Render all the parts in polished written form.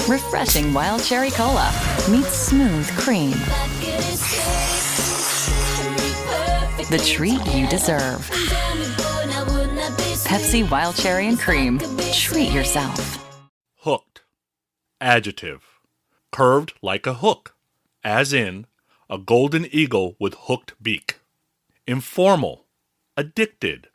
Refreshing wild cherry cola meets smooth cream. The treat you deserve. Pepsi Wild Cherry and Cream. Treat yourself. Hooked. Adjective. Curved like a hook, as in a golden eagle with hooked beak. Informal. Addicted,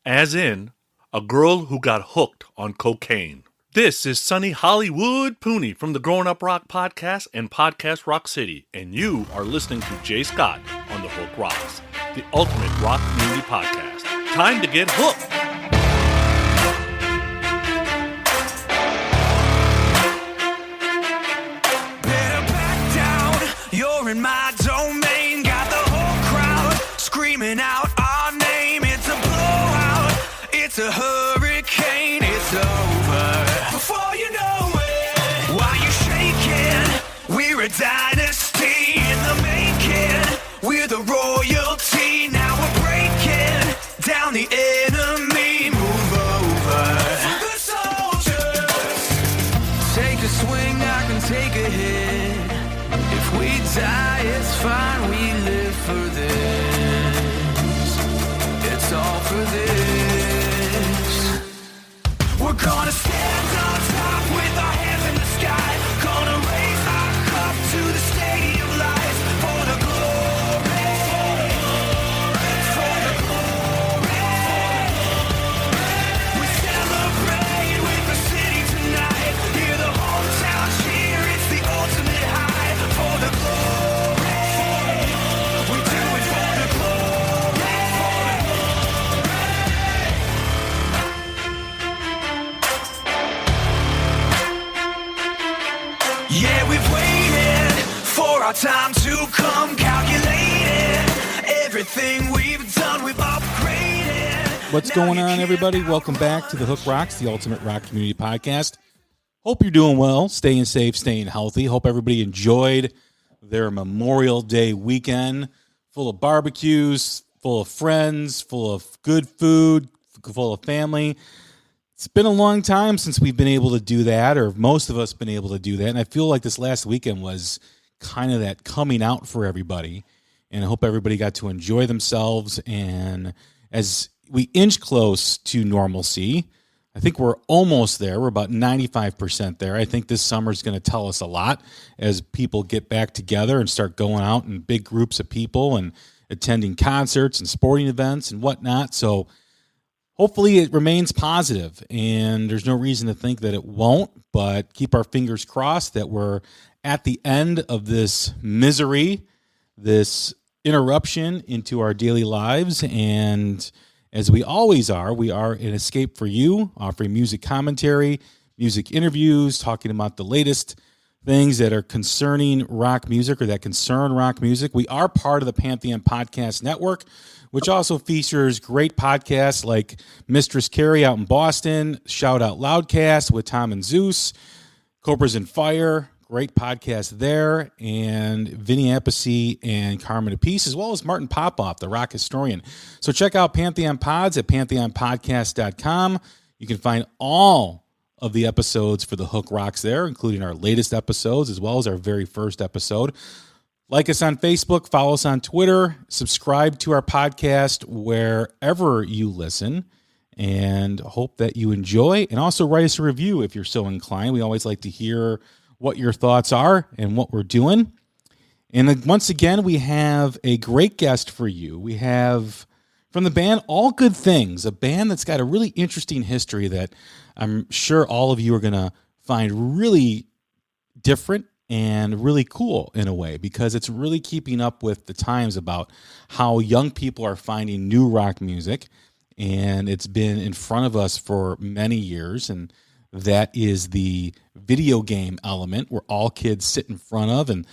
as in a girl who got hooked on cocaine. This is Sunny Hollywood Pooney from the Growing Up Rock podcast and Podcast Rock City, and you are listening to Jay Scott on The Hook Rocks, the ultimate rock community podcast. Time to get hooked! Better back down, you're in my domain. Got the whole crowd screaming out our name. It's a blowout, it's a hurricane, it's over. Before you know it, why you shaking? We're a dynasty in the making. We're the royalty, now we're breaking down the enemy. Move over. For the soldiers, take a swing, I can take a hit. If we die, it's fine, we live for this. It's all for this. We're gonna stand on top with our hands in the sky. Gonna raise our cup to the stadium lights. For the glory, for the glory. We celebrate with the city tonight. Hear the hometown cheer, it's the ultimate high. For the glory, we do it for the glory. Yeah, we've waited for our time to come, calculated everything we've done, we've upgraded. What's Now going you on, can't everybody? Welcome back to the Hook Rocks, the ultimate rock community podcast. Hope you're doing well, staying safe, staying healthy. Hope everybody enjoyed their Memorial Day weekend, full of barbecues, full of friends, full of good food, full of family. It's been a long time since we've been able to do that, or most of us been able to do that. And I feel like this last weekend was kind of that coming out for everybody. And I hope everybody got to enjoy themselves. And as we inch close to normalcy, I think we're almost there. We're about 95% there. I think this summer is going to tell us a lot as people get back together and start going out in big groups of people and attending concerts and sporting events and whatnot. So hopefully it remains positive, and there's no reason to think that it won't, but keep our fingers crossed that we're at the end of this misery, this interruption into our daily lives, and as we always are, we are an escape for you, offering music commentary, music interviews, talking about the latest things that are concerning rock music or that concern rock music. We are part of the Pantheon Podcast Network, which also features great podcasts like Mistress Carrie out in Boston, Shout Out Loudcast with Tom and Zeus, Cobras and Fire, great podcast there, and Vinny Appice and Carmen Apice, as well as Martin Popoff, the rock historian. So check out Pantheon Pods at pantheonpodcast.com. You can find all of the episodes for the Hook Rocks there, including our latest episodes, as well as our very first episode. Like us on Facebook, follow us on Twitter, subscribe to our podcast wherever you listen, and hope that you enjoy. And also write us a review if you're so inclined. We always like to hear what your thoughts are and what we're doing. And then once again, we have a great guest for you. We have from the band All Good Things, a band that's got a really interesting history that I'm sure all of you are going to find really different and really cool in a way, because it's really keeping up with the times about how young people are finding new rock music. And it's been in front of us for many years. And that is the video game element, where all kids sit in front of and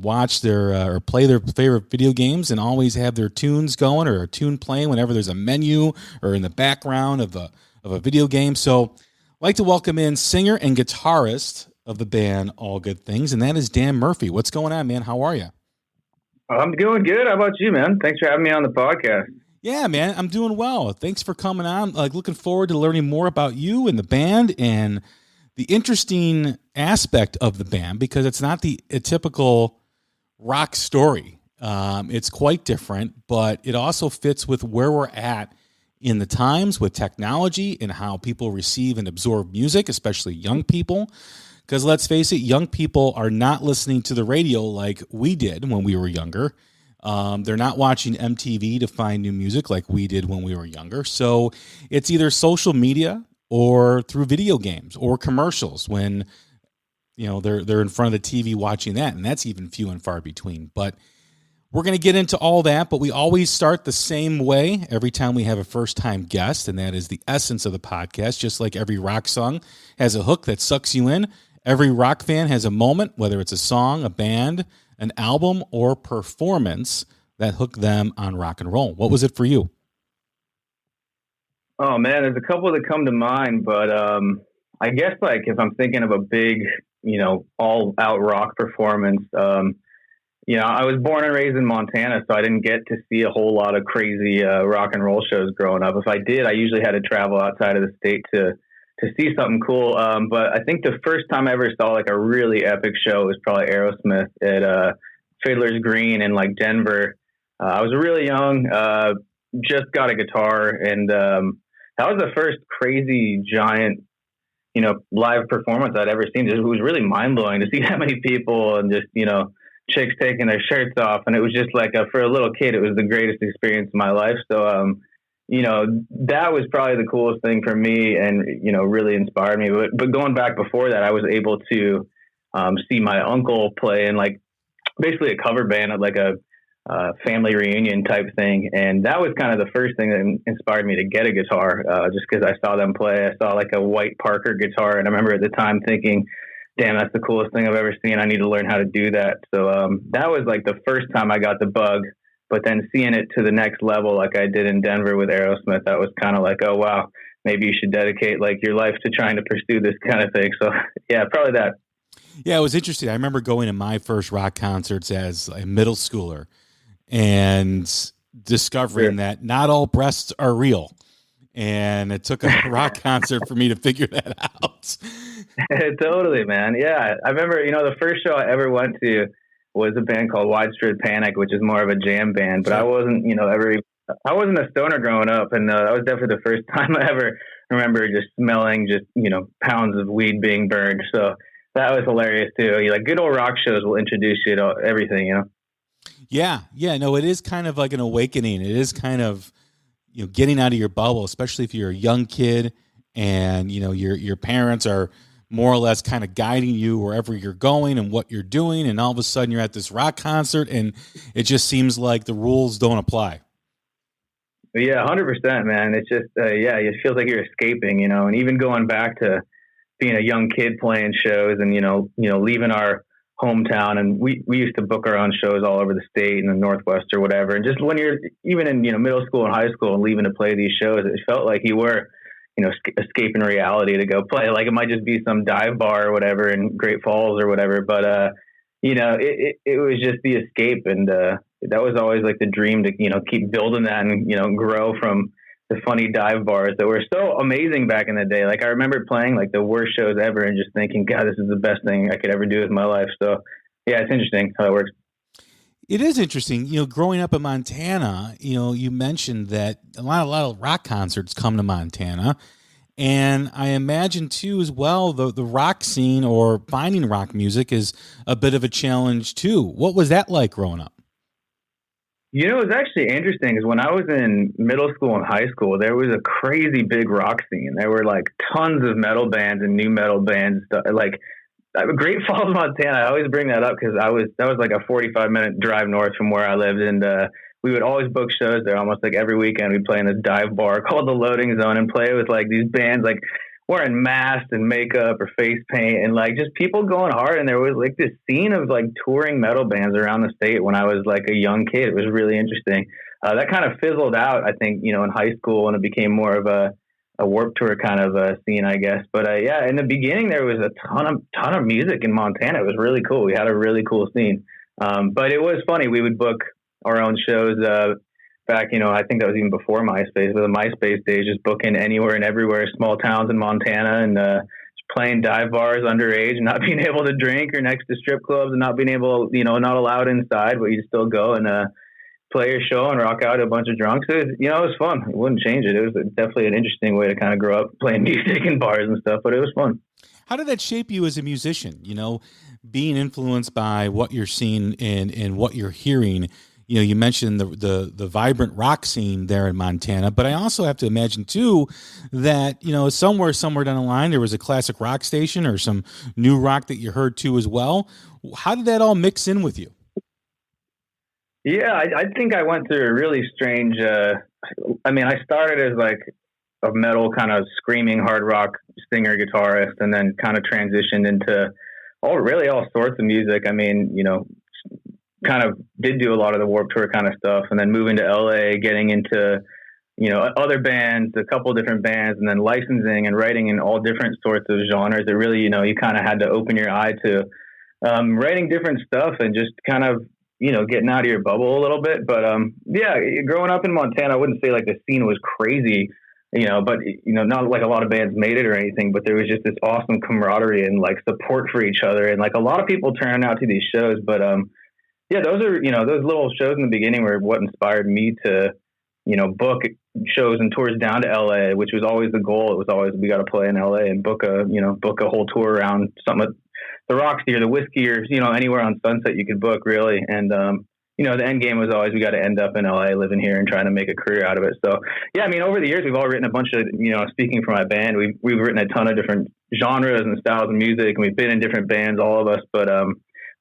watch their or play their favorite video games, and always have their tunes going or a tune playing whenever there's a menu or in the background of a video game. So I'd like to welcome in singer and guitarist of the band All Good Things, and that is Dan Murphy. What's going on, man? How are you? I'm doing good. How about you, man? Thanks for having me on the podcast. Yeah, man, I'm doing well. Thanks for coming on. Looking forward to learning more about you and the band and the interesting aspect of the band because it's not a typical rock story. It's quite different, but it also fits with where we're at in the times with technology and how people receive and absorb music, especially young people. Because let's face it, young people are not listening to the radio like we did when we were younger. They're not watching MTV to find new music like we did when we were younger. So it's either social media or through video games or commercials when they're in front of the TV watching that, and that's even few and far between. But we're going to get into all that, but we always start the same way every time we have a first-time guest, and that is the essence of the podcast. Just like every rock song has a hook that sucks you in, every rock fan has a moment, whether it's a song, a band, an album, or performance that hooked them on rock and roll. What was it for you? Oh, man, there's a couple that come to mind, but I guess like if I'm thinking of a big, all-out rock performance, I was born and raised in Montana, so I didn't get to see a whole lot of crazy rock and roll shows growing up. If I did, I usually had to travel outside of the state to see something cool. But I think the first time I ever saw like a really epic show was probably Aerosmith at Fiddler's Green in like Denver. I was really young, just got a guitar, and that was the first crazy giant, live performance I'd ever seen. It was really mind blowing to see that many people and just, chicks taking their shirts off. And it was just like, for a little kid, it was the greatest experience of my life. So, that was probably the coolest thing for me and, really inspired me. But going back before that, I was able to see my uncle play in like basically a cover band at like a family reunion type thing. And that was kind of the first thing that inspired me to get a guitar, just because I saw them play. I saw like a white Parker guitar. And I remember at the time thinking, damn, that's the coolest thing I've ever seen. I need to learn how to do that. So that was like the first time I got the bug. But then seeing it to the next level, like I did in Denver with Aerosmith, that was kind of like, oh, wow, maybe you should dedicate like your life to trying to pursue this kind of thing. So yeah, probably that. Yeah, it was interesting. I remember going to my first rock concerts as a middle schooler and discovering that not all breasts are real. And it took a rock concert for me to figure that out. Totally, man. Yeah. I remember, the first show I ever went to was a band called Widespread Panic, which is more of a jam band, but I wasn't, I wasn't a stoner growing up. And that was definitely the first time I ever remember just smelling pounds of weed being burned. So that was hilarious too. Like good old rock shows will introduce you to everything, Yeah. No, it is kind of like an awakening. It is kind of, getting out of your bubble, especially if you're a young kid and, your parents are more or less kind of guiding you wherever you're going and what you're doing. And all of a sudden you're at this rock concert and it just seems like the rules don't apply. Yeah, 100%, man. It's just, it feels like you're escaping, and even going back to being a young kid playing shows and, leaving our hometown, and we used to book our own shows all over the state and the Northwest or whatever. And just when you're even in middle school and high school and leaving to play these shows, it felt like you were escaping reality to go play. Like it might just be some dive bar or whatever in Great Falls or whatever, but it was just the escape, and that was always like the dream to keep building that and grow from the funny dive bars that were so amazing back in the day. Like I remember playing like the worst shows ever and just thinking, God, this is the best thing I could ever do with my life. So yeah, it's interesting how it works. It is interesting. Growing up in Montana, you mentioned that a lot of rock concerts come to Montana. And I imagine too, as well, the rock scene or finding rock music is a bit of a challenge too. What was that like growing up? It was actually interesting because when I was in middle school and high school, there was a crazy big rock scene. There were like tons of metal bands and new metal bands. Like Great Falls, Montana. I always bring that up because that was like a 45-minute drive north from where I lived, and we would always book shows there almost like every weekend. We'd play in this dive bar called the Loading Zone and play with like these bands like wearing masks and makeup or face paint and like just people going hard. And there was like this scene of like touring metal bands around the state when I was like a young kid. It was really interesting. That kind of fizzled out, I think, in high school when it became more of a Warped Tour kind of scene, I guess. But in the beginning there was a ton of music in Montana. It was really cool. We had a really cool scene. But it was funny. We would book our own shows back, I think that was even before MySpace, but the MySpace days, just booking anywhere and everywhere, small towns in Montana, and playing dive bars underage and not being able to drink, or next to strip clubs and not being able, not allowed inside, but you still go and play your show and rock out to a bunch of drunks. It was fun. It wouldn't change it. It was definitely an interesting way to kind of grow up playing music in bars and stuff, but it was fun. How did that shape you as a musician? Being influenced by what you're seeing and what you're hearing. You mentioned the vibrant rock scene there in Montana, but I also have to imagine too that, somewhere down the line, there was a classic rock station or some new rock that you heard too as well. How did that all mix in with you? Yeah, I think I went through a really strange, I started as like a metal kind of screaming hard rock singer guitarist, and then kind of transitioned into all sorts of music. Kind of did do a lot of the Warped Tour kind of stuff, and then moving to LA, getting into, other bands, a couple of different bands, and then licensing and writing in all different sorts of genres. It really, you kind of had to open your eye to writing different stuff and just kind of, getting out of your bubble a little bit. But growing up in Montana, I wouldn't say like the scene was crazy, but not like a lot of bands made it or anything, but there was just this awesome camaraderie and like support for each other, and like a lot of people turning out to these shows. But those are, those little shows in the beginning were what inspired me to, book shows and tours down to LA, which was always the goal. It was always, we got to play in LA and book a whole tour around something, the Roxy or the Whiskey or, anywhere on Sunset you could book, really. And, the end game was always, we got to end up in LA, living here and trying to make a career out of it. So, over the years, we've all written a bunch of, speaking for my band, we've written a ton of different genres and styles of music, and we've been in different bands, all of us, but,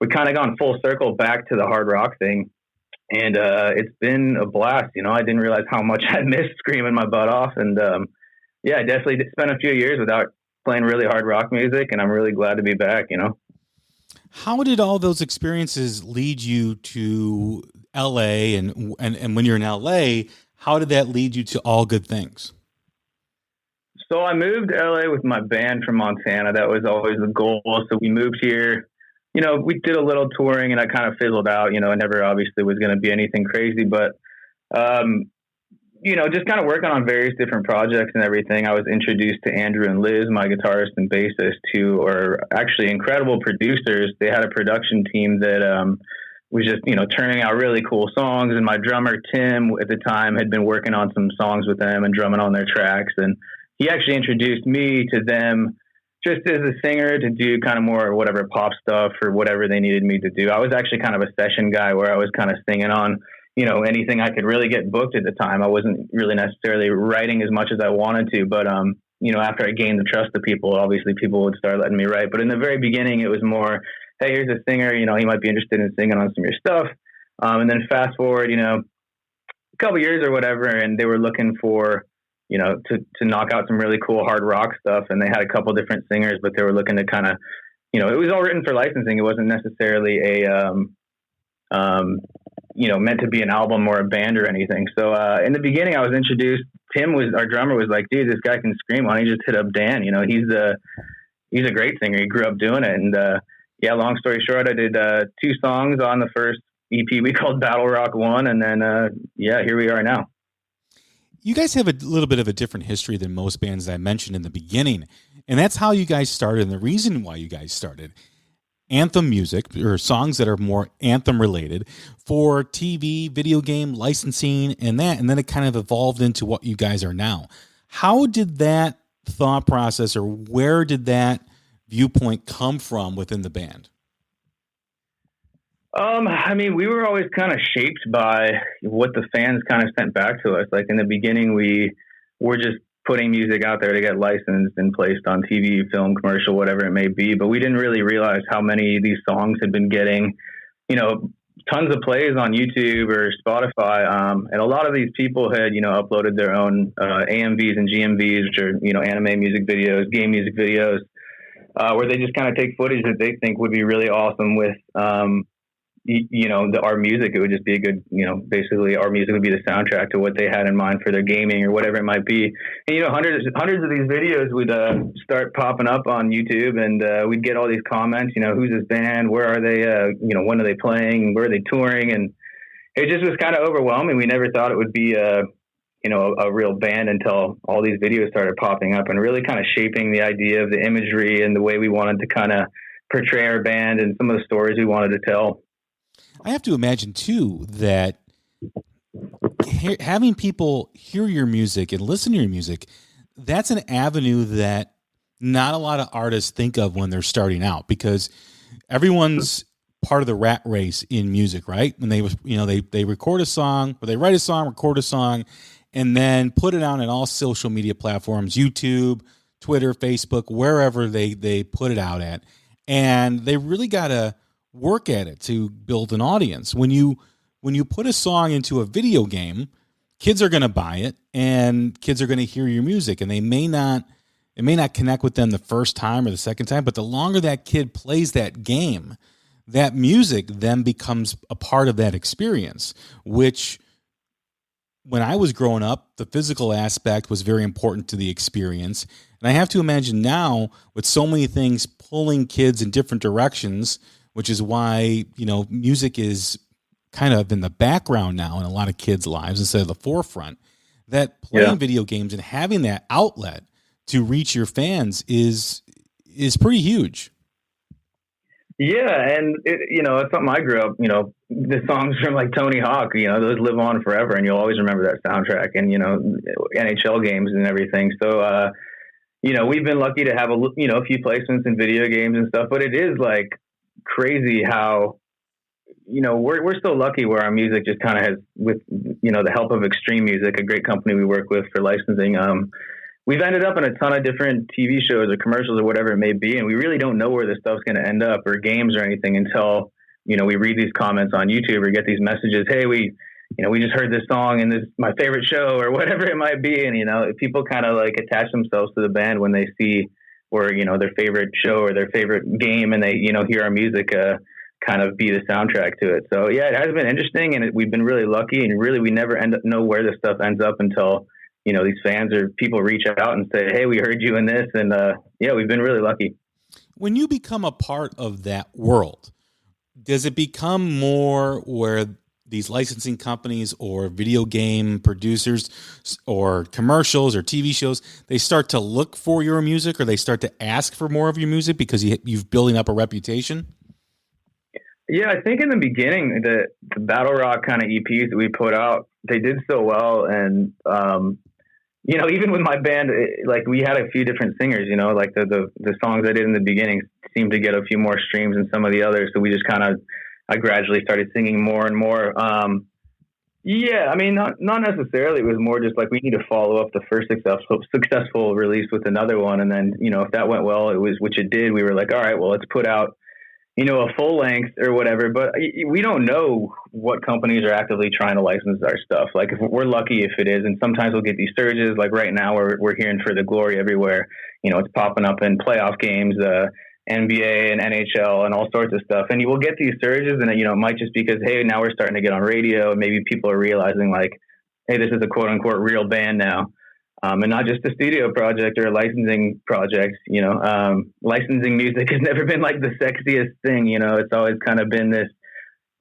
we kind of gone full circle back to the hard rock thing. And, it's been a blast. I didn't realize how much I missed screaming my butt off. And, I definitely spent a few years without playing really hard rock music, and I'm really glad to be back, How did all those experiences lead you to LA, and when you're in LA, how did that lead you to All Good Things? So I moved to LA with my band from Montana. That was always the goal. So we moved here, we did a little touring, and I kind of fizzled out, I never obviously was going to be anything crazy, but, just kind of working on various different projects and everything. I was introduced to Andrew and Liz, my guitarist and bassist, who are actually incredible producers. They had a production team that was just, turning out really cool songs. And my drummer, Tim, at the time had been working on some songs with them and drumming on their tracks. And he actually introduced me to them just as a singer to do kind of more whatever pop stuff or whatever they needed me to do. I was actually kind of a session guy where I was kind of singing on, anything I could really get booked at the time. I wasn't really necessarily writing as much as I wanted to, but, after I gained the trust of people, obviously people would start letting me write. But in the very beginning, it was more, hey, here's a singer, he might be interested in singing on some of your stuff. And then fast forward, a couple years or whatever, and they were looking for, to knock out some really cool hard rock stuff. And they had a couple different singers, but they were looking to kind of, it was all written for licensing. It wasn't necessarily meant to be an album or a band or anything. So in the beginning, I was introduced. Our drummer was like, dude, this guy can scream. Why don't you just hit up Dan? He's a great singer. He grew up doing it. And long story short, I did 2 songs on the first EP we called Battle Rock 1. And then, here we are now. You guys have a little bit of a different history than most bands that I mentioned in the beginning. And that's how you guys started, and the reason why you guys started. Anthem music, or songs that are more anthem related, for TV, video game, licensing, and then it kind of evolved into what you guys are now. How did that thought process, or where did that viewpoint come from within the band? We were always kind of shaped by what the fans kind of sent back to us. Like in the beginning, we were just putting music out there to get licensed and placed on TV, film, commercial, whatever it may be. But we didn't really realize how many of these songs had been getting, tons of plays on YouTube or Spotify. And a lot of these people had, uploaded their own AMVs and GMVs, which are, anime music videos, game music videos, where they just kind of take footage that they think would be really awesome with, our music. It would just be a good, basically our music would be the soundtrack to what they had in mind for their gaming or whatever it might be. And, hundreds of these videos would start popping up on YouTube, and we'd get all these comments, who's this band? Where are they? When are they playing? Where are they touring? And it just was kind of overwhelming. We never thought it would be a real band until all these videos started popping up and really kind of shaping the idea of the imagery and the way we wanted to kind of portray our band and some of the stories we wanted to tell. I have to imagine too that having people hear your music and listen to your music, that's an avenue that not a lot of artists think of when they're starting out, because everyone's part of the rat race in music, right? When they record a song, or they write a song, record a song, and then put it out on all social media platforms, YouTube, Twitter, Facebook, wherever they put it out at. And they really got to work at it to build an audience. When you put a song into a video game, kids are going to buy it and kids are going to hear your music, and it may not connect with them the first time or the second time, but the longer that kid plays that game, that music then becomes a part of that experience, which when I was growing up, the physical aspect was very important to the experience. And I have to imagine now, with so many things pulling kids in different directions, which is why, music is kind of in the background now in a lot of kids' lives instead of the forefront, that playing video games and having that outlet to reach your fans is pretty huge. Yeah, and it's something I grew up, the songs from like Tony Hawk, those live on forever, and you'll always remember that soundtrack, and, NHL games and everything. So, we've been lucky to have a few placements in video games and stuff, but it is like crazy how, we're so lucky where our music just kind of has, with, the help of Extreme Music, a great company we work with for licensing, we've ended up in a ton of different TV shows or commercials or whatever it may be, and we really don't know where this stuff's going to end up, or games or anything, until, we read these comments on YouTube or get these messages, hey, we just heard this song and this is my favorite show, or whatever it might be. And, people kind of like attach themselves to the band when they see, or, their favorite show or their favorite game, and they, hear our music kind of be the soundtrack to it. So, yeah, it has been interesting, and we've been really lucky, and really we never know where this stuff ends up until these fans or people reach out and say, hey, we heard you in this. And we've been really lucky. When you become a part of that world, does it become more where these licensing companies or video game producers or commercials or TV shows, they start to look for your music, or they start to ask for more of your music because you've building up a reputation? Yeah, I think in the beginning, the battle rock kind of EPs that we put out, they did so well. And, even with my band, like we had a few different singers, like the songs I did in the beginning seemed to get a few more streams than some of the others. So we just I gradually started singing more and more. Not necessarily. It was more just like we need to follow up the first successful release with another one. And then, if that went well, which it did, we were like, all right, well, let's put out, a full length or whatever, but we don't know what companies are actively trying to license our stuff. Like if we're lucky if it is, and sometimes we'll get these surges, like right now we're hearing For the Glory everywhere. It's popping up in playoff games, NBA and NHL and all sorts of stuff. And you will get these surges, and it might just because, hey, now we're starting to get on radio, and maybe people are realizing like, hey, this is a quote unquote real band now. And not just a studio project or a licensing project. Licensing music has never been like the sexiest thing. It's always kind of been this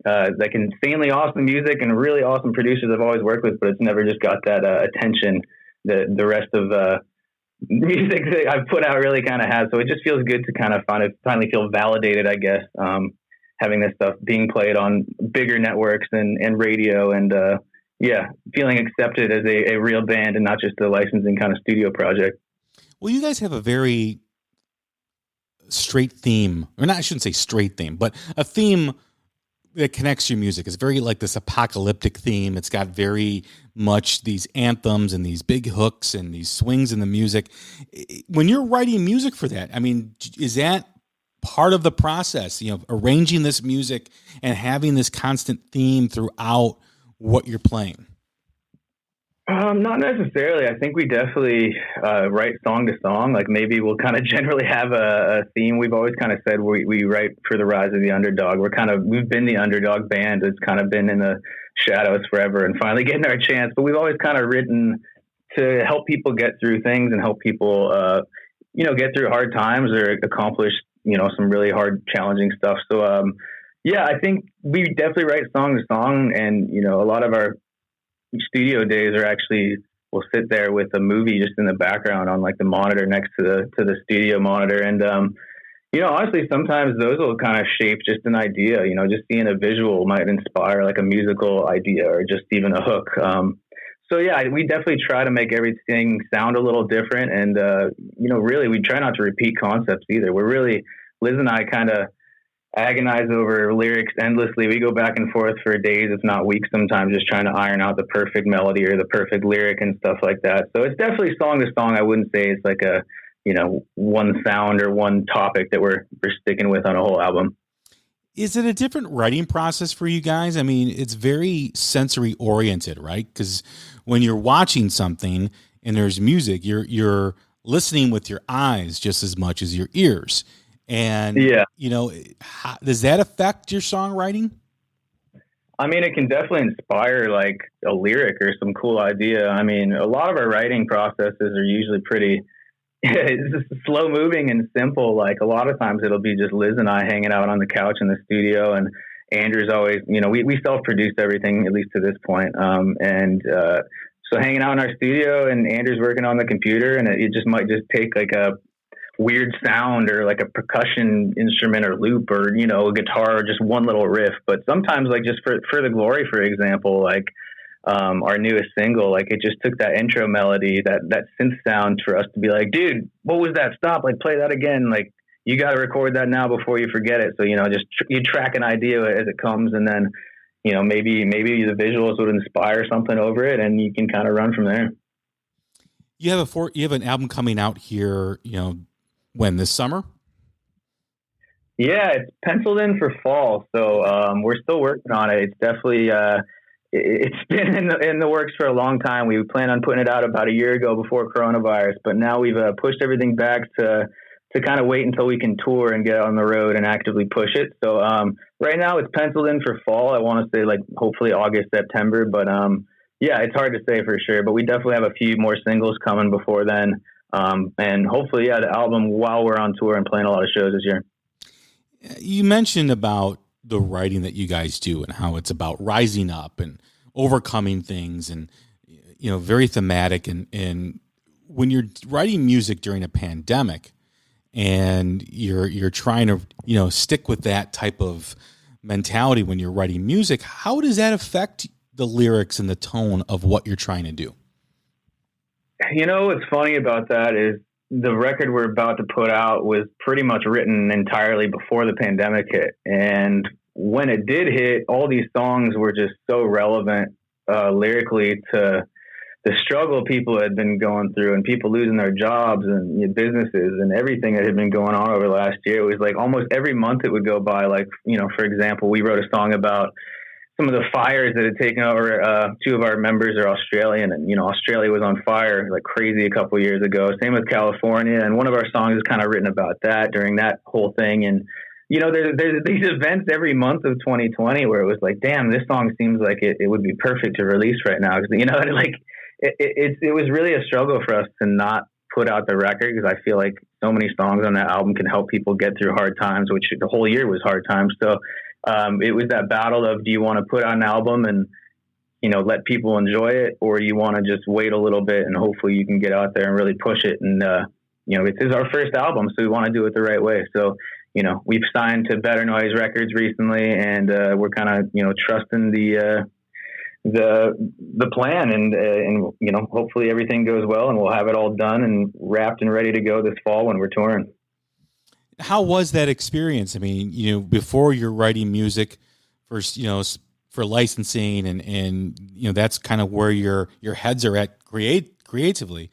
like insanely awesome music and really awesome producers I've always worked with, but it's never just got that attention that the rest of music that I've put out really kind of has. So it just feels good to kind of finally feel validated, I guess, having this stuff being played on bigger networks and radio, and feeling accepted as a real band and not just a licensing kind of studio project. Well, you guys have a very straight theme, or not, I shouldn't say straight theme, but a theme that connects your music. It's very like this apocalyptic theme. It's got very much these anthems and these big hooks and these swings in the music. When you're writing music for that, I mean, is that part of the process, arranging this music and having this constant theme throughout what you're playing? Not necessarily. I think we definitely write song to song. Like maybe we'll kind of generally have a theme. We've always kind of said we write for the rise of the underdog. We've been the underdog band that's kind of been in the shadows forever and finally getting our chance. But we've always kind of written to help people get through things and help people, get through hard times or accomplish, some really hard, challenging stuff. So, I think we definitely write song to song, and, a lot of our studio days are actually we'll sit there with a movie just in the background on like the monitor next to the studio monitor. And, honestly, sometimes those will kind of shape just an idea, just seeing a visual might inspire like a musical idea or just even a hook. So yeah, we definitely try to make everything sound a little different. And, really we try not to repeat concepts either. Liz and I kind of agonize over lyrics endlessly. We go back and forth for days, if not weeks sometimes, just trying to iron out the perfect melody or the perfect lyric and stuff like that. So it's definitely song to song. I wouldn't say it's like a, one sound or one topic that we're sticking with on a whole album. Is it a different writing process for you guys? I mean, it's very sensory oriented, right? Because when you're watching something and there's music, you're listening with your eyes just as much as your ears. And, does that affect your songwriting? I mean, it can definitely inspire like a lyric or some cool idea. I mean, a lot of our writing processes are usually pretty slow moving and simple. Like a lot of times it'll be just Liz and I hanging out on the couch in the studio, and Andrew's always, we self-produce everything, at least to this point. So hanging out in our studio and Andrew's working on the computer, and it just might just take like a weird sound or like a percussion instrument or loop or, a guitar or just one little riff. But sometimes like just for the Glory, for example, like, our newest single, like it just took that intro melody, that synth sound for us to be like, dude, what was that? Stop, like play that again. Like you got to record that now before you forget it. So, just you track an idea as it comes, and then, maybe the visuals would inspire something over it, and you can kind of run from there. You have an album coming out here, when, this summer? Yeah, it's penciled in for fall. So, we're still working on it. It's definitely, it's been in the works for a long time. We planned on putting it out about a year ago before coronavirus, but now we've pushed everything back to kind of wait until we can tour and get on the road and actively push it. So right now it's penciled in for fall. I want to say like hopefully August, September, but yeah, it's hard to say for sure, but we definitely have a few more singles coming before then. And hopefully, the album while we're on tour and playing a lot of shows this year. You mentioned about the writing that you guys do and how it's about rising up and overcoming things and, very thematic. And when you're writing music during a pandemic and you're trying to, stick with that type of mentality when you're writing music, how does that affect the lyrics and the tone of what you're trying to do? What's funny about that is the record we're about to put out was pretty much written entirely before the pandemic hit. And when it did hit, all these songs were just so relevant lyrically to the struggle people had been going through and people losing their jobs and businesses and everything that had been going on over the last year. It was like almost every month it would go by. Like, for example, we wrote a song about some of the fires that had taken over. Two of our members are Australian, and Australia was on fire like crazy a couple of years ago. Same with California, and one of our songs is kind of written about that during that whole thing. And there's these events every month of 2020 where it was like, damn, this song seems like it would be perfect to release right now, because it was really a struggle for us to not put out the record, because I feel like so many songs on that album can help people get through hard times, which the whole year was hard times. So it was that battle of, do you want to put out an album and, let people enjoy it, or you want to just wait a little bit and hopefully you can get out there and really push it. And, this is our first album, so we want to do it the right way. So, we've signed to Better Noise Records recently, and we're kind of, trusting the plan, and hopefully everything goes well and we'll have it all done and wrapped and ready to go this fall when we're touring. How was that experience? I mean, before you're writing music for, for licensing and that's kind of where your heads are at creatively.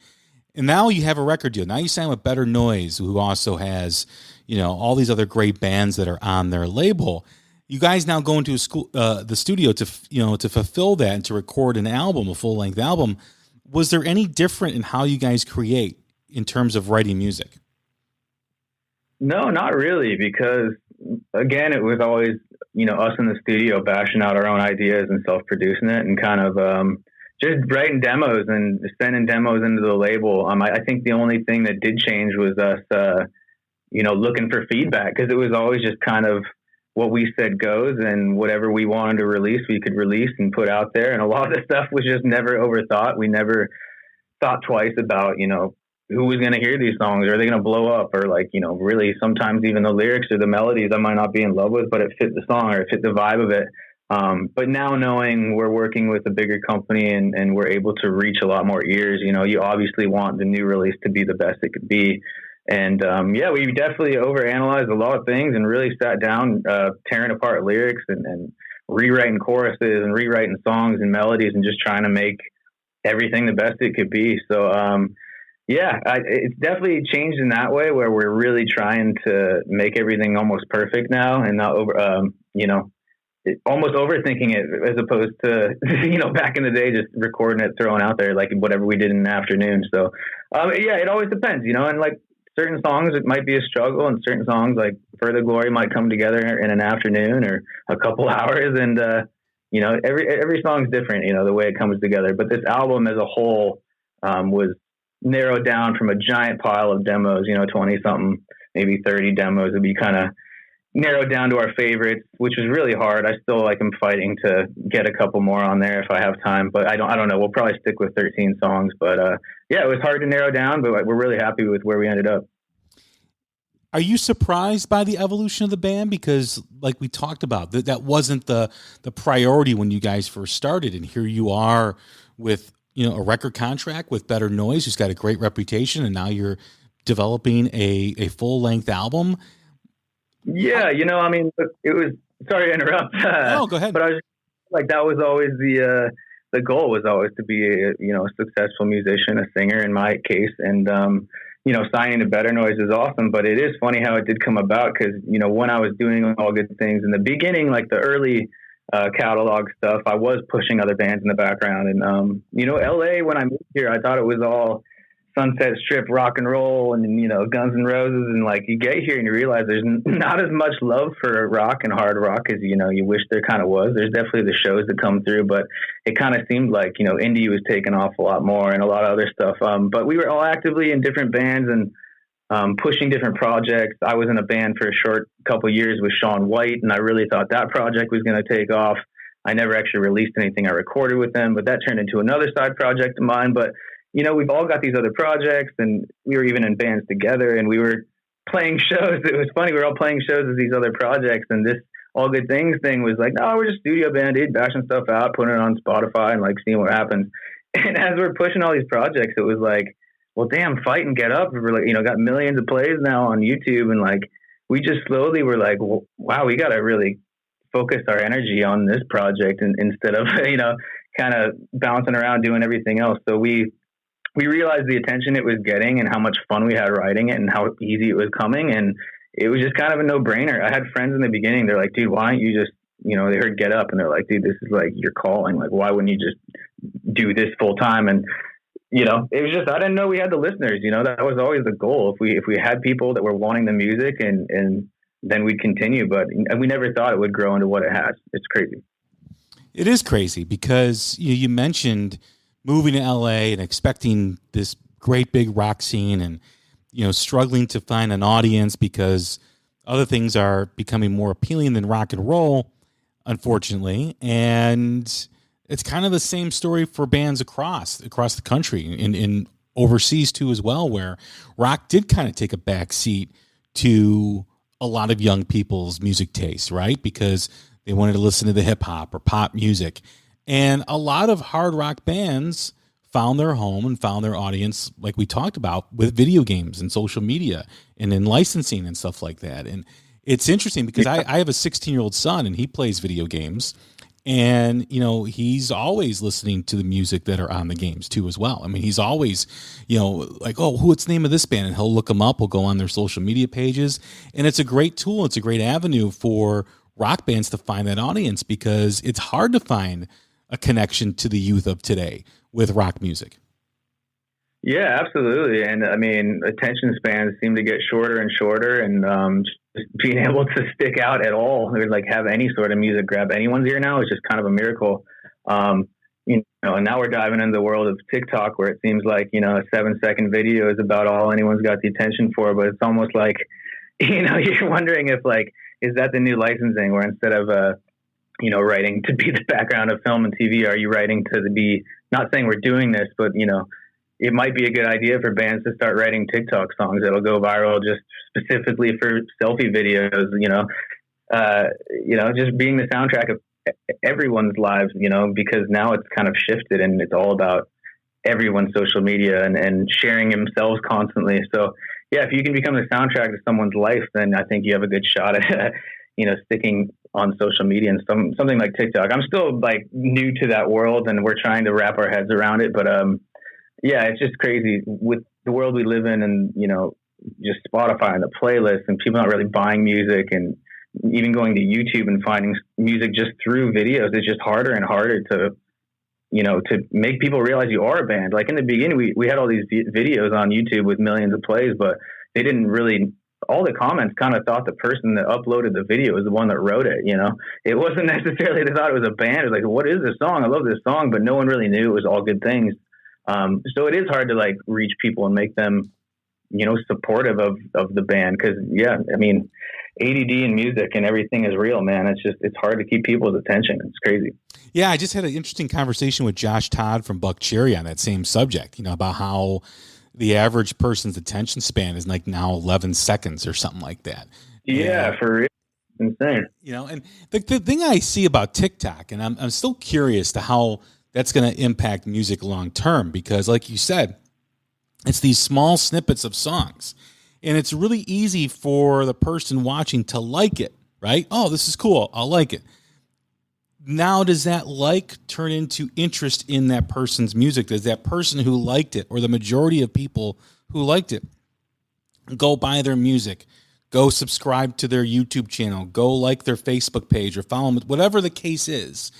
And now you have a record deal. Now you sign with Better Noise, who also has, all these other great bands that are on their label. You guys now go into the studio to fulfill that and to record an album, a full length album. Was there any different in how you guys create in terms of writing music? No, not really, because again, it was always, us in the studio bashing out our own ideas and self-producing it and kind of just writing demos and sending demos into the label. I think the only thing that did change was us, looking for feedback, because it was always just kind of what we said goes, and whatever we wanted to release, we could release and put out there. And a lot of the stuff was just never overthought. We never thought twice about, who was going to hear these songs. Are they going to blow up? Or like, really sometimes even the lyrics or the melodies I might not be in love with, but it fit the song or it fit the vibe of it. But now knowing we're working with a bigger company and we're able to reach a lot more ears, you obviously want the new release to be the best it could be. And we definitely overanalyzed a lot of things and really sat down, tearing apart lyrics and rewriting choruses and rewriting songs and melodies and just trying to make everything the best it could be. So, it's definitely changed in that way where we're really trying to make everything almost perfect now and not almost overthinking it as opposed to, back in the day, just recording it, throwing out there, like whatever we did in the afternoon. So, it always depends, and like certain songs, it might be a struggle, and certain songs like For the Glory might come together in an afternoon or a couple hours. And, every song's different, the way it comes together. But this album as a whole was narrowed down from a giant pile of demos, 20 something, maybe 30 demos would be kind of narrowed down to our favorites, which was really hard. I still am fighting to get a couple more on there if I have time, but I don't know. We'll probably stick with 13 songs, but it was hard to narrow down, but we're really happy with where we ended up. Are you surprised by the evolution of the band? Because like we talked about, that wasn't the priority when you guys first started. And here you are with, a record contract with Better Noise, who's got a great reputation. And now you're developing a full length album. Yeah. It was, sorry to interrupt. No, go ahead. But I was like, that was always the goal was always to be a successful musician, a singer in my case. And, signing to Better Noise is awesome, but it is funny how it did come about because, when I was doing All Good Things in the beginning, like the early catalog stuff, I was pushing other bands in the background. And, LA, when I moved here, I thought it was all Sunset Strip rock and roll and, Guns N' Roses. And like you get here and you realize there's not as much love for rock and hard rock as, you wish there kind of was. There's definitely the shows that come through, but it kind of seemed like, indie was taking off a lot more and a lot of other stuff. But we were all actively in different bands and pushing different projects. I was in a band for a short couple of years with Sean White, and I really thought that project was going to take off. I never actually released anything I recorded with them, but that turned into another side project of mine. But we've all got these other projects, and we were even in bands together, and we were playing shows. It was funny. We were all playing shows with these other projects, and this All Good Things thing was like, no, we're just studio band, dude, bashing stuff out, putting it on Spotify and like seeing what happens. And as we're pushing all these projects, it was like, well, damn, fight and get up. We're like, got millions of plays now on YouTube. And like, we just slowly were like, well, wow, we got to really focus our energy on this project and instead of, kind of bouncing around doing everything else. So we realized the attention it was getting and how much fun we had writing it and how easy it was coming. And it was just kind of a no-brainer. I had friends in the beginning. They're like, dude, why don't you just, they heard Get Up and they're like, dude, this is like your calling. Like, why wouldn't you just do this full time? And, it was just, I didn't know we had the listeners, that was always the goal. If we had people that were wanting the music and then we'd continue, but we never thought it would grow into what it has. It's crazy. It is crazy because you mentioned moving to LA and expecting this great big rock scene and, struggling to find an audience because other things are becoming more appealing than rock and roll, unfortunately. And it's kind of the same story for bands across the country in overseas too as well, where rock did kind of take a back seat to a lot of young people's music taste, right? Because they wanted to listen to the hip hop or pop music. And a lot of hard rock bands found their home and found their audience, like we talked about, with video games and social media and in licensing and stuff like that. And it's interesting because I have a 16-year-old son and he plays video games. And, he's always listening to the music that are on the games too as well. I mean, he's always, like, oh, what's the name of this band? And he'll look them up. We'll go on their social media pages. And it's a great tool. It's a great avenue for rock bands to find that audience because it's hard to find a connection to the youth of today with rock music. Yeah, absolutely. And I mean, attention spans seem to get shorter and shorter, and just being able to stick out at all or like have any sort of music grab anyone's ear now is just kind of a miracle. And now we're diving into the world of TikTok where it seems like, a 7-second video is about all anyone's got the attention for, but it's almost like, you're wondering if like, is that the new licensing where instead of, writing to be the background of film and TV, are you writing to be, not saying we're doing this, but, it might be a good idea for bands to start writing TikTok songs that'll go viral just specifically for selfie videos, just being the soundtrack of everyone's lives, because now it's kind of shifted and it's all about everyone's social media and sharing themselves constantly. So yeah, if you can become the soundtrack to someone's life, then I think you have a good shot at, sticking on social media and something like TikTok. I'm still like new to that world and we're trying to wrap our heads around it. But, yeah, it's just crazy with the world we live in and, just Spotify and the playlist and people not really buying music and even going to YouTube and finding music just through videos. It's just harder and harder to make people realize you are a band. Like in the beginning, we had all these videos on YouTube with millions of plays, but they didn't really, all the comments kind of thought the person that uploaded the video was the one that wrote it. It wasn't necessarily they thought it was a band. It was like, what is this song? I love this song, but no one really knew it was all good things. So it is hard to like reach people and make them, supportive of the band. Cause yeah, I mean, ADD in music and everything is real, man. It's hard to keep people's attention. It's crazy. Yeah. I just had an interesting conversation with Josh Todd from Buck Cherry on that same subject, about how the average person's attention span is like now 11 seconds or something like that. Yeah, for real. Insane. And the thing I see about TikTok, and I'm still curious to how that's going to impact music long term, because like you said, it's these small snippets of songs and it's really easy for the person watching to like it, right? Oh, this is cool. I'll like it. Now, does that like turn into interest in that person's music? Does that person who liked it, or the majority of people who liked it, go buy their music, go subscribe to their YouTube channel, go like their Facebook page or follow them, whatever the case is?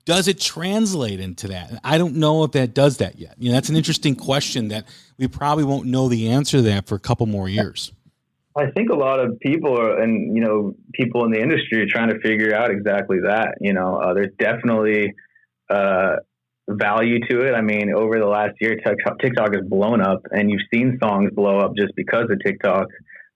Does it translate into that? And I don't know if that does that yet. That's an interesting question that we probably won't know the answer to that for a couple more years. I think a lot of people people in the industry are trying to figure out exactly that. There's definitely value to it. I mean, over the last year, TikTok has blown up, and you've seen songs blow up just because of TikTok.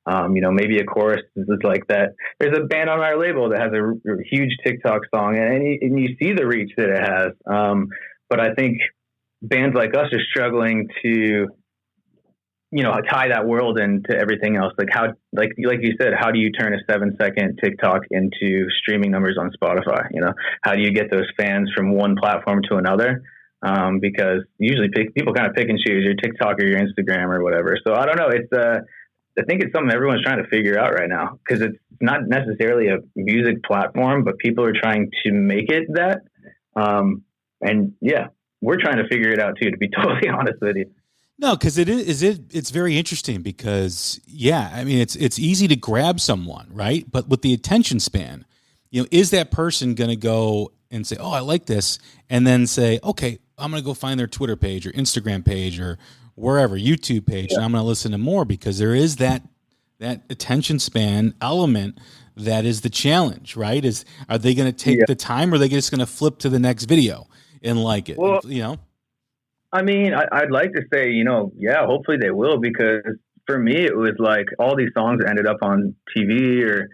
Maybe a chorus is like that. There's a band on our label that has a huge TikTok song, and you see the reach that it has. But I think bands like us are struggling to, tie that world into everything else. Like how, like you said, how do you turn a 7-second TikTok into streaming numbers on Spotify? How do you get those fans from one platform to another? Because usually people kind of pick and choose your TikTok or your Instagram or whatever. So I don't know. I think it's something everyone's trying to figure out right now, because it's not necessarily a music platform, but people are trying to make it that. And yeah, we're trying to figure it out too, to be totally honest with you. No, because it's very interesting because, yeah, I mean, it's easy to grab someone, right? But with the attention span, is that person going to go and say, oh, I like this, and then say, okay, I'm going to go find their Twitter page or Instagram page or wherever, YouTube page, and I'm going to listen to more, because there is that attention span element that is the challenge, right? Are they going to take the time, or are they just going to flip to the next video and like it? Well, I mean, I'd like to say, hopefully they will, because for me, it was like all these songs that ended up on TV or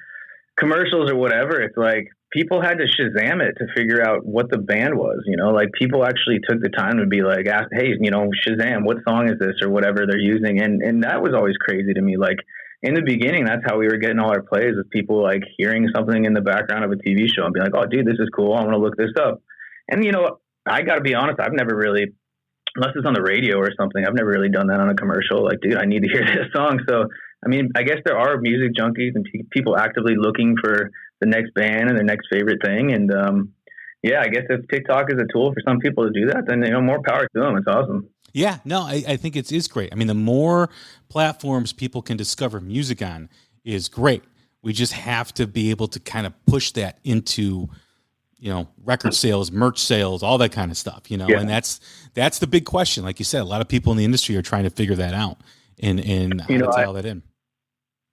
commercials or whatever. It's like people had to Shazam it to figure out what the band was, like people actually took the time to be like, ask, hey, Shazam, what song is this, or whatever they're using. And that was always crazy to me. Like in the beginning, that's how we were getting all our plays, with people like hearing something in the background of a TV show and being like, oh dude, this is cool. I want to look this up. And I gotta be honest, I've never really, unless it's on the radio or something, I've never really done that on a commercial. Like, dude, I need to hear this song. So, I mean, I guess there are music junkies and people actively looking for the next band and their next favorite thing. And, yeah, I guess if TikTok is a tool for some people to do that, then, more power to them. It's awesome. Yeah, no, I think it is great. I mean, the more platforms people can discover music on is great. We just have to be able to kind of push that into, record sales, merch sales, all that kind of stuff, and that's the big question. Like you said, a lot of people in the industry are trying to figure that out and how to dial that in.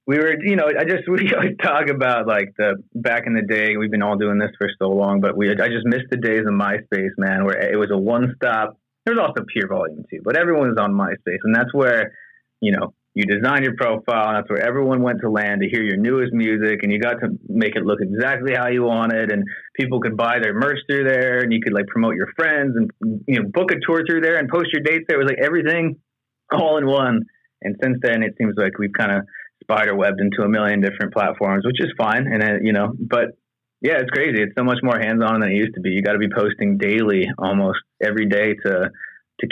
We were, we always talk about like the back in the day. We've been all doing this for so long, but I just missed the days of MySpace, man, where it was a one-stop. There was also Pure Volume too, but everyone was on MySpace, and that's where, you design your profile, and that's where everyone went to land to hear your newest music, and you got to make it look exactly how you wanted, and people could buy their merch through there, and you could like promote your friends and, book a tour through there and post your dates there. It was like everything all in one. And since then, it seems like we've kind of spider webbed into a million different platforms, which is fine. And, but yeah, it's crazy. It's so much more hands-on than it used to be. You got to be posting daily, almost every day to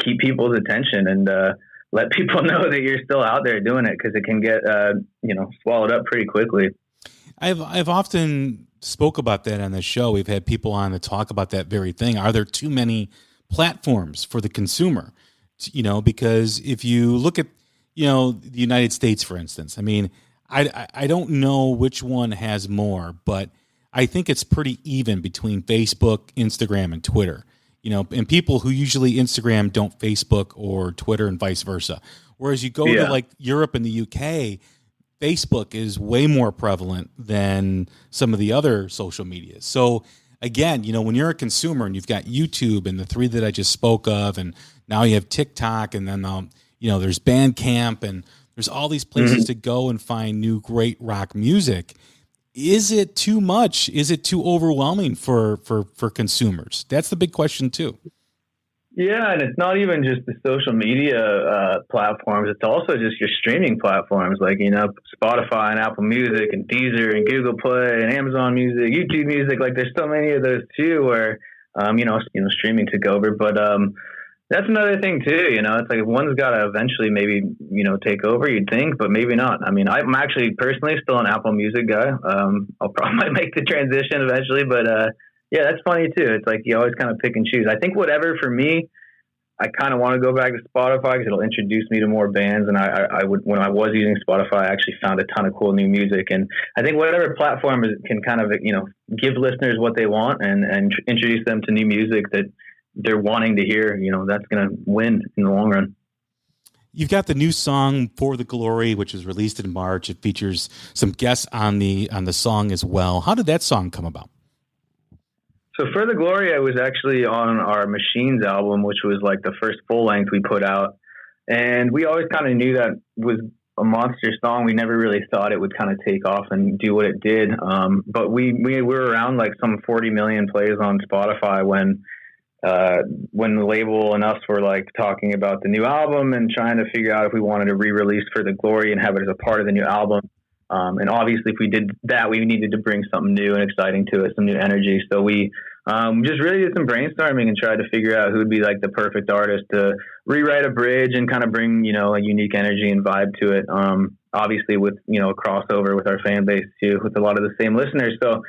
keep people's attention and, let people know that you're still out there doing it, because it can get, swallowed up pretty quickly. I've often spoke about that on the show. We've had people on to talk about that very thing. Are there too many platforms for the consumer? Because if you look at, the United States, for instance, I mean, I don't know which one has more, but I think it's pretty even between Facebook, Instagram, and Twitter. And people who usually Instagram don't Facebook or Twitter, and vice versa. Whereas you go to like Europe and the UK, Facebook is way more prevalent than some of the other social medias. So again, when you're a consumer and you've got YouTube and the three that I just spoke of, and now you have TikTok, and then there's Bandcamp, and there's all these places to go and find new great rock music. Is it too much? Is it too overwhelming for consumers? That's the big question too. Yeah, and it's not even just the social media platforms. It's also just your streaming platforms, like Spotify and Apple Music and Deezer and Google Play and Amazon Music, YouTube Music. Like there's so many of those too, where streaming took over. But that's another thing too. It's like one's got to eventually maybe take over. You'd think, but maybe not. I mean, I'm actually personally still an Apple Music guy. I'll probably make the transition eventually, but yeah, that's funny too. It's like you always kind of pick and choose. I think whatever for me, I kind of want to go back to Spotify because it'll introduce me to more bands. And I would, when I was using Spotify, I actually found a ton of cool new music. And I think whatever platform can kind of, give listeners what they want and introduce them to new music that they're wanting to hear, that's going to win in the long run. You've got the new song For the Glory, which is released in March. It features some guests on the song as well. How did that song come about? So For the Glory, I was actually on our Machines album, which was like the first full length we put out. And we always kind of knew that was a monster song. We never really thought it would kind of take off and do what it did. But we were around like some 40 million plays on Spotify when the label and us were like talking about the new album and trying to figure out if we wanted to re-release For the Glory and have it as a part of the new album. And obviously if we did that, we needed to bring something new and exciting to it, some new energy. So we just really did some brainstorming and tried to figure out who would be like the perfect artist to rewrite a bridge and kind of bring, a unique energy and vibe to it. Obviously with, a crossover with our fan base too, with a lot of the same listeners. So,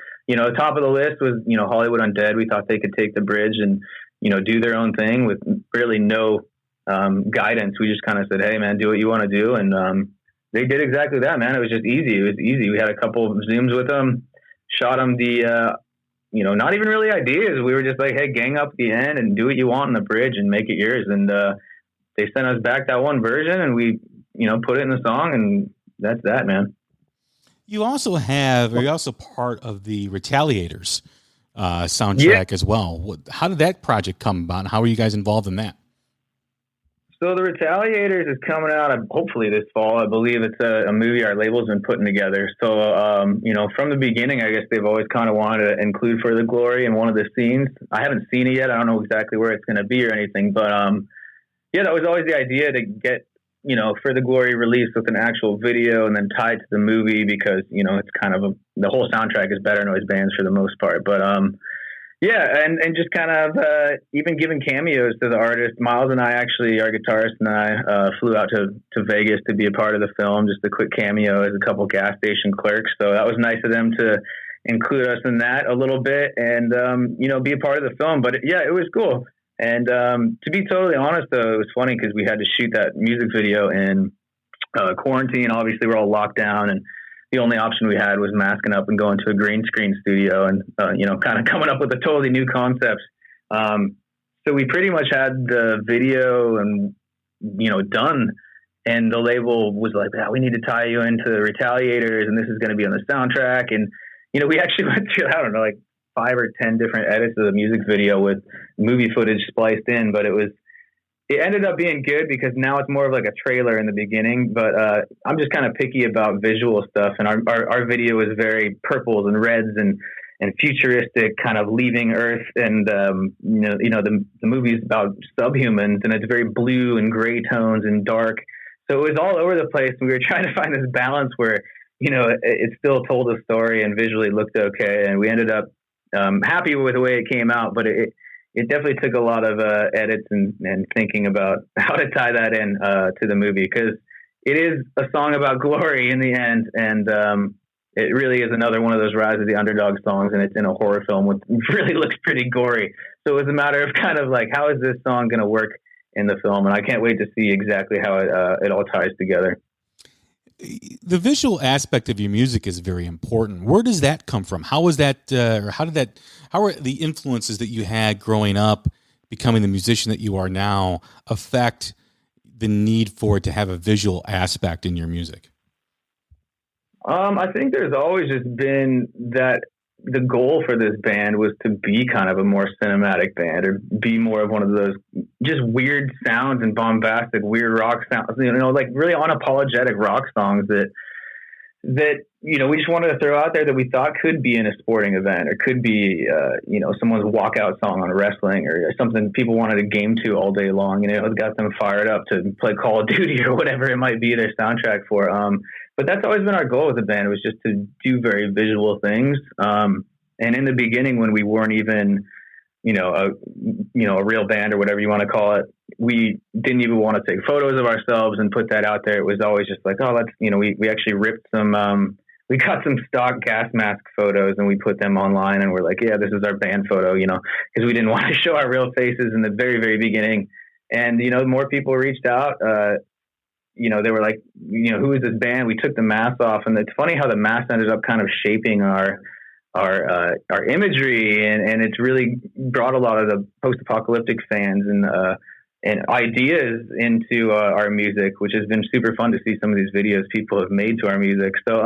top of the list was, Hollywood Undead. We thought they could take the bridge and, do their own thing with really no guidance. We just kind of said, hey man, do what you want to do. And they did exactly that, man. It was just easy. It was easy. We had a couple of Zooms with them, shot them the, not even really ideas. We were just like, hey, gang up the end and do what you want in the bridge and make it yours. And they sent us back that one version and we, put it in the song, and that's that, man. You're also part of the Retaliators soundtrack as well. How did that project come about? How are you guys involved in that? So the Retaliators is coming out hopefully this fall. I believe it's a movie our label's been putting together. So, from the beginning, I guess they've always kind of wanted to include For the Glory in one of the scenes. I haven't seen it yet. I don't know exactly where it's going to be or anything, but that was always the idea to get, For the Glory released with an actual video and then tied to the movie because, it's kind of the whole soundtrack is Better Noise Bands for the most part. But, and just kind of even giving cameos to the artist. Miles and I actually, our guitarist and I, flew out to Vegas to be a part of the film, just a quick cameo as a couple gas station clerks. So that was nice of them to include us in that a little bit and, be a part of the film. But it was cool. And to be totally honest, though, it was funny because we had to shoot that music video in quarantine. Obviously, we're all locked down, and the only option we had was masking up and going to a green screen studio and, kind of coming up with a totally new concept. So we pretty much had the video and, done. And the label was like, we need to tie you into the Retaliators and this is going to be on the soundtrack. And, we actually went through, 5 or 10 different edits of the music video with movie footage spliced in, but it ended up being good because now it's more of like a trailer in the beginning, but I'm just kind of picky about visual stuff. And our video is very purples and reds and and futuristic, kind of leaving Earth, and the movie's about subhumans, and it's very blue and gray tones and dark. So it was all over the place. We were trying to find this balance where, it still told a story and visually looked okay. And we ended up happy with the way it came out, but it definitely took a lot of edits and thinking about how to tie that in to the movie, because it is a song about glory in the end. And it really is another one of those Rise of the Underdog songs, and it's in a horror film, which really looks pretty gory. So it was a matter of kind of like, how is this song going to work in the film? And I can't wait to see exactly how it all ties together. The visual aspect of your music is very important. Where does that come from? How was that, how are the influences that you had growing up, becoming the musician that you are now, affect the need for it to have a visual aspect in your music? I think there's always just been that the goal for this band was to be kind of a more cinematic band, or be more of one of those just weird sounds and bombastic, weird rock sounds, like really unapologetic rock songs that we just wanted to throw out there that we thought could be in a sporting event, or could be, someone's walkout song on wrestling, or something people wanted to game to all day long. It got them fired up to play Call of Duty or whatever it might be their soundtrack for. But that's always been our goal as a band. It was just to do very visual things. And in the beginning, when we weren't even, a real band or whatever you want to call it, we didn't even want to take photos of ourselves and put that out there. It was always just like, oh, we actually ripped some, we got some stock gas mask photos and we put them online, and we're like, yeah, this is our band photo, because we didn't want to show our real faces in the very, very beginning. And, more people reached out, they were like, who is this band? We took the mask off, and it's funny how the mask ended up kind of shaping our imagery, and it's really brought a lot of the post-apocalyptic fans and ideas into our music, which has been super fun to see some of these videos people have made to our music. So,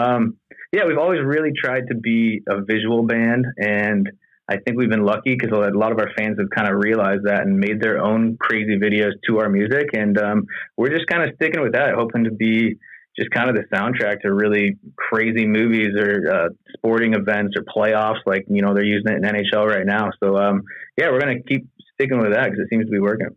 we've always really tried to be a visual band, and I think we've been lucky because a lot of our fans have kind of realized that and made their own crazy videos to our music. And we're just kind of sticking with that, hoping to be just kind of the soundtrack to really crazy movies or sporting events or playoffs, like, they're using it in NHL right now. So, we're going to keep sticking with that because it seems to be working.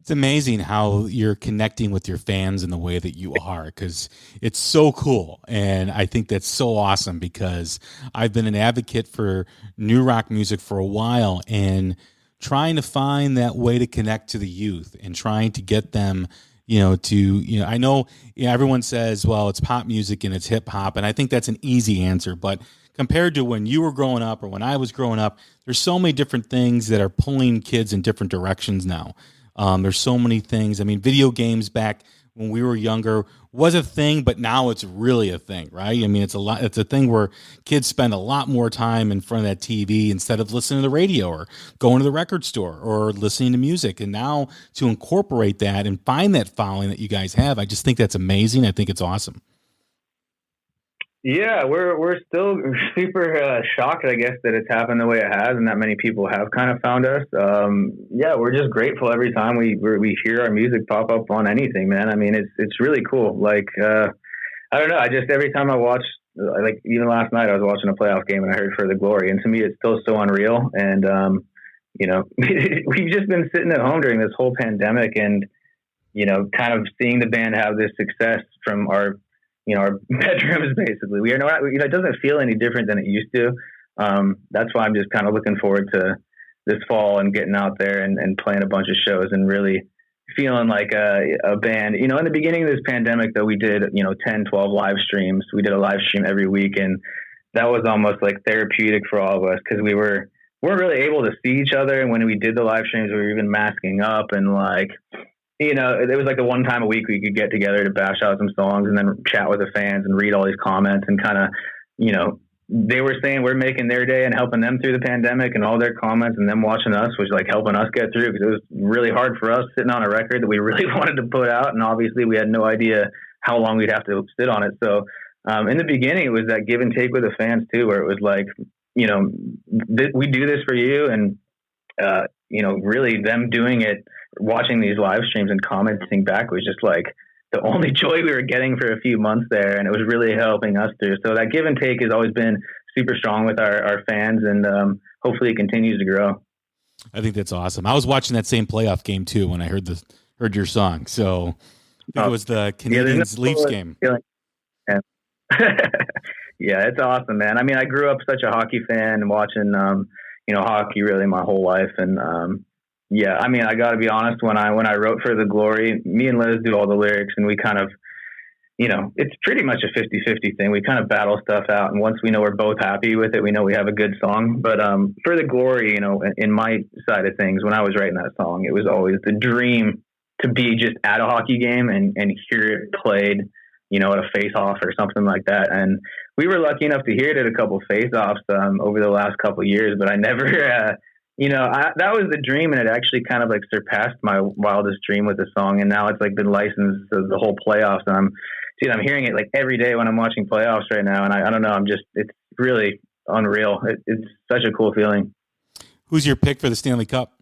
It's amazing how you're connecting with your fans in the way that you are, because it's so cool. And I think that's so awesome, because I've been an advocate for new rock music for a while, and trying to find that way to connect to the youth and trying to get them, I know everyone says, well, it's pop music and it's hip hop. And I think that's an easy answer. But compared to when you were growing up or when I was growing up, there's so many different things that are pulling kids in different directions now. There's so many things. I mean, video games back when we were younger was a thing, but now it's really a thing, right? I mean, it's a thing where kids spend a lot more time in front of that TV instead of listening to the radio or going to the record store or listening to music. And now to incorporate that and find that following that you guys have, I just think that's amazing. I think it's awesome. Yeah, we're still super shocked, I guess, that it's happened the way it has, and that many people have kind of found us. We're just grateful every time we hear our music pop up on anything, man. I mean, it's really cool. Like, I don't know. I just, every time I watch, like even last night, I was watching a playoff game and I heard For the Glory, and to me, it's still so unreal. And we've just been sitting at home during this whole pandemic, and kind of seeing the band have this success from our bedrooms, basically. We are not, it doesn't feel any different than it used to. That's why I'm just kind of looking forward to this fall and getting out there and playing a bunch of shows and really feeling like a band. In the beginning of this pandemic, though, we did, 10, 12 live streams. We did a live stream every week, and that was almost like therapeutic for all of us, because we weren't really able to see each other. And when we did the live streams, we were even masking up, and it was like the one time a week we could get together to bash out some songs and then chat with the fans and read all these comments, and kind of, they were saying we're making their day and helping them through the pandemic, and all their comments and them watching us was like helping us get through, because it was really hard for us sitting on a record that we really wanted to put out. And obviously we had no idea how long we'd have to sit on it. So in the beginning, it was that give and take with the fans too, where it was like, we do this for you. And, really them doing it, watching these live streams and commenting back was just like the only joy we were getting for a few months there. And it was really helping us through. So that give and take has always been super strong with our fans, and hopefully it continues to grow. I think that's awesome. I was watching that same playoff game too when I heard your song. So I think it was the Canadiens Leafs game. Yeah. Yeah, it's awesome, man. I mean, I grew up such a hockey fan, watching hockey really my whole life, and yeah, I mean, I got to be honest. When I wrote For the Glory, me and Liz do all the lyrics, and we kind of, it's pretty much a 50-50 thing. We kind of battle stuff out, and once we know we're both happy with it, we know we have a good song. But For the Glory, in my side of things, when I was writing that song, it was always the dream to be just at a hockey game and hear it played, at a face-off or something like that. And we were lucky enough to hear it at a couple face-offs over the last couple of years, but I never, that was the dream, and it actually kind of like surpassed my wildest dream with the song. And now it's like been licensed to the whole playoffs, and I'm hearing it like every day when I'm watching playoffs right now. And I don't know, it's really unreal. It's such a cool feeling. Who's your pick for the Stanley Cup?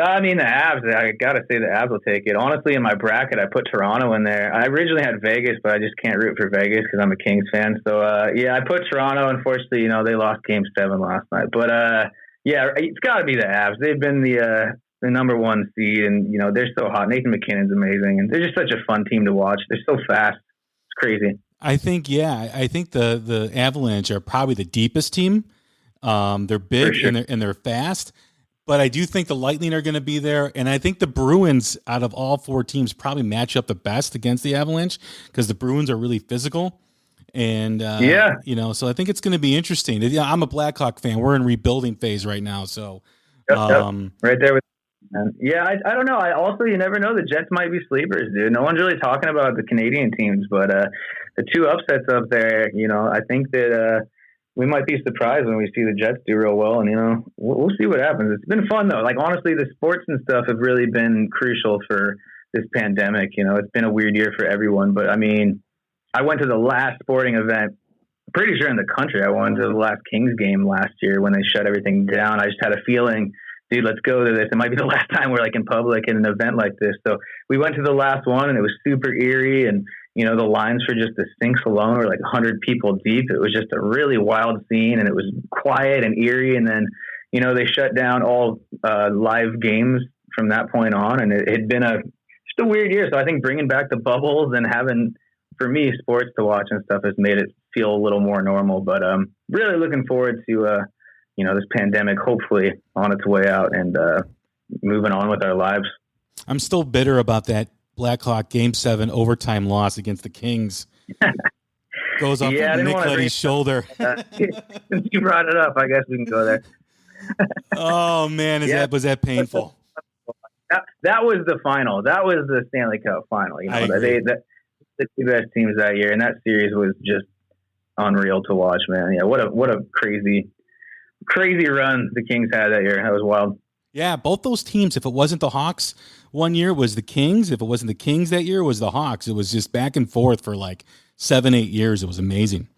I mean, the Avs. I got to say the Avs will take it. Honestly, in my bracket, I put Toronto in there. I originally had Vegas, but I just can't root for Vegas because I'm a Kings fan. So, I put Toronto. Unfortunately, they lost Game 7 last night. But, it's got to be the Avs. They've been the number one seed, and, they're so hot. Nathan McKinnon's amazing, and they're just such a fun team to watch. They're so fast. It's crazy. I think the Avalanche are probably the deepest team. They're big, sure, and they're fast. But I do think the Lightning are going to be there, and I think the Bruins, out of all four teams, probably match up the best against the Avalanche because the Bruins are really physical. And, so I think it's going to be interesting. Yeah, I'm a Blackhawk fan. We're in rebuilding phase right now. So, right there with yeah, I don't know. You never know. The Jets might be sleepers, dude. No one's really talking about the Canadian teams, but the two upsets up there, I think that we might be surprised when we see the Jets do real well, and we'll see what happens. It's been fun though. Like honestly, the sports and stuff have really been crucial for this pandemic. It's been a weird year for everyone, but I mean, I went to the last sporting event, pretty sure in the country. I went to the last Kings game last year when they shut everything down. I just had a feeling, dude, let's go to this. It might be the last time we're like in public in an event like this. So we went to the last one, and it was super eerie, and the lines for just the sinks alone were like 100 people deep. It was just a really wild scene, and it was quiet and eerie. And then, they shut down all live games from that point on, and it had been just a weird year. So I think bringing back the bubbles and having, for me, sports to watch and stuff has made it feel a little more normal. But really looking forward to, this pandemic hopefully on its way out and moving on with our lives. I'm still bitter about that Blackhawk Game 7 overtime loss against the Kings. Goes off Nick Leddy's shoulder. Since you brought it up, I guess we can go there. Oh man, was that painful? That was the final. That was the Stanley Cup final. The two best teams that year, and that series was just unreal to watch, man. Yeah, what a crazy run the Kings had that year. That was wild. Yeah, both those teams, if it wasn't the Hawks one year, was the Kings. If it wasn't the Kings that year, it was the Hawks. It was just back and forth for like 7-8 years. It was amazing.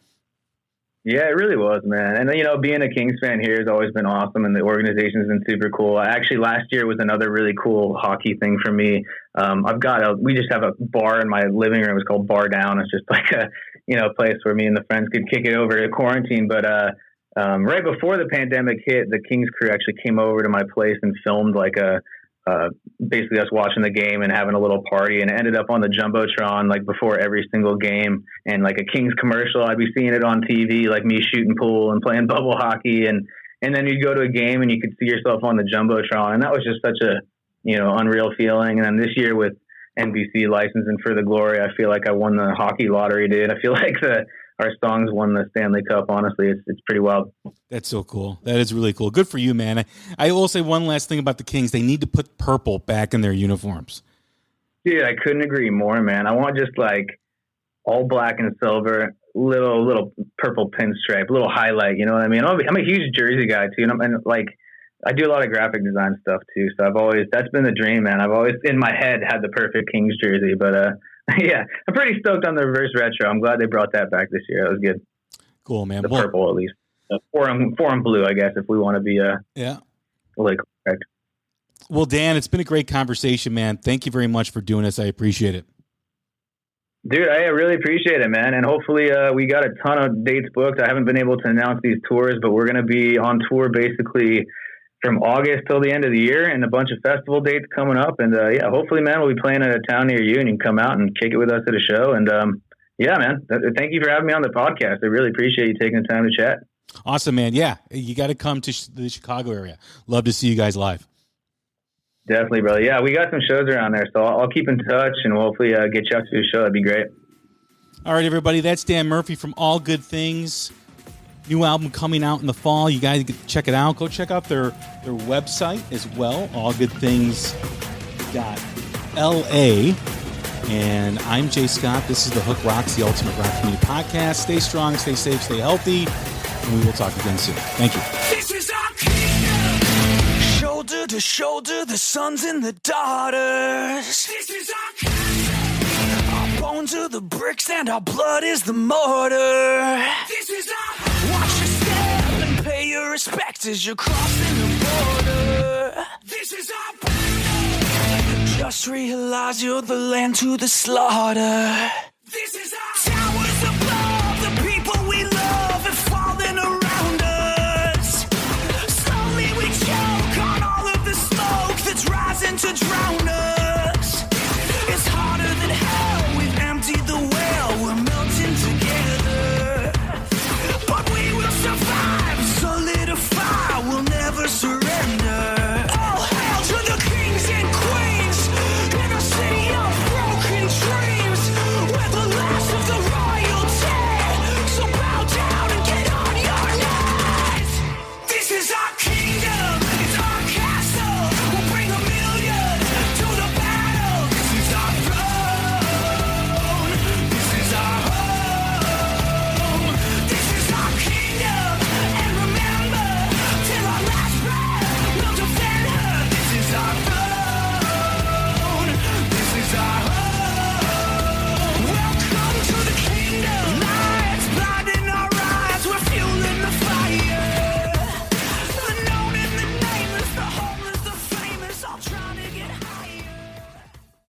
Yeah, it really was, man. And, being a Kings fan here has always been awesome, and the organization's been super cool. Actually, last year was another really cool hockey thing for me. We just have a bar in my living room. It's called Bar Down. It's just like a, place where me and the friends could kick it over to quarantine. But right before the pandemic hit, the Kings crew actually came over to my place and filmed like basically us watching the game and having a little party, and it ended up on the Jumbotron like before every single game, and like a Kings commercial, I'd be seeing it on TV, like me shooting pool and playing bubble hockey, and then you'd go to a game and you could see yourself on the Jumbotron, and that was just such a unreal feeling. And then this year with NBC licensing For the Glory, I feel like I won the hockey lottery, dude. I feel like our songs won the Stanley Cup. Honestly, it's pretty wild. That's so cool. That is really cool. Good for you, man. I will say one last thing about the Kings. They need to put purple back in their uniforms. Dude, I couldn't agree more, man. I want just like all black and silver, little purple pinstripe, little highlight. You know what I mean? I'm a huge jersey guy too, and like I do a lot of graphic design stuff too. So that's been the dream, man. I've always in my head had the perfect Kings jersey, but yeah, I'm pretty stoked on the reverse retro. I'm glad they brought that back this year. That was good. Cool, man. The purple, at least. Forum blue, I guess, if we want to be like correct. Well, Dan, it's been a great conversation, man. Thank you very much for doing this. I appreciate it. Dude, I really appreciate it, man. And hopefully we got a ton of dates booked. I haven't been able to announce these tours, but we're going to be on tour basically from August till the end of the year, and a bunch of festival dates coming up. And yeah, hopefully, man, we'll be playing at a town near you and you can come out and kick it with us at a show. And yeah, man, thank you for having me on the podcast. I really appreciate you taking the time to chat. Awesome, man. Yeah, you got to come to the Chicago area. Love to see you guys live. Definitely, brother. Yeah, we got some shows around there, so I'll keep in touch and we'll hopefully get you out to a show. That'd be great. All right, everybody. That's Dan Murphy from All Good Things. New album coming out in the fall. You guys check it out. Go check out their website as well, allgoodthings.la. And I'm Jay Scott. This is The Hook Rocks, the Ultimate Rock Community Podcast. Stay strong, stay safe, stay healthy, and we will talk again soon. Thank you. This is our kingdom. Shoulder to shoulder, the sons and the daughters. This is our kingdom. Our bones are the bricks and our blood is the mortar. This is our watch your step and pay your respects as you're crossing the border. This is our just realize you're the lamb to the slaughter.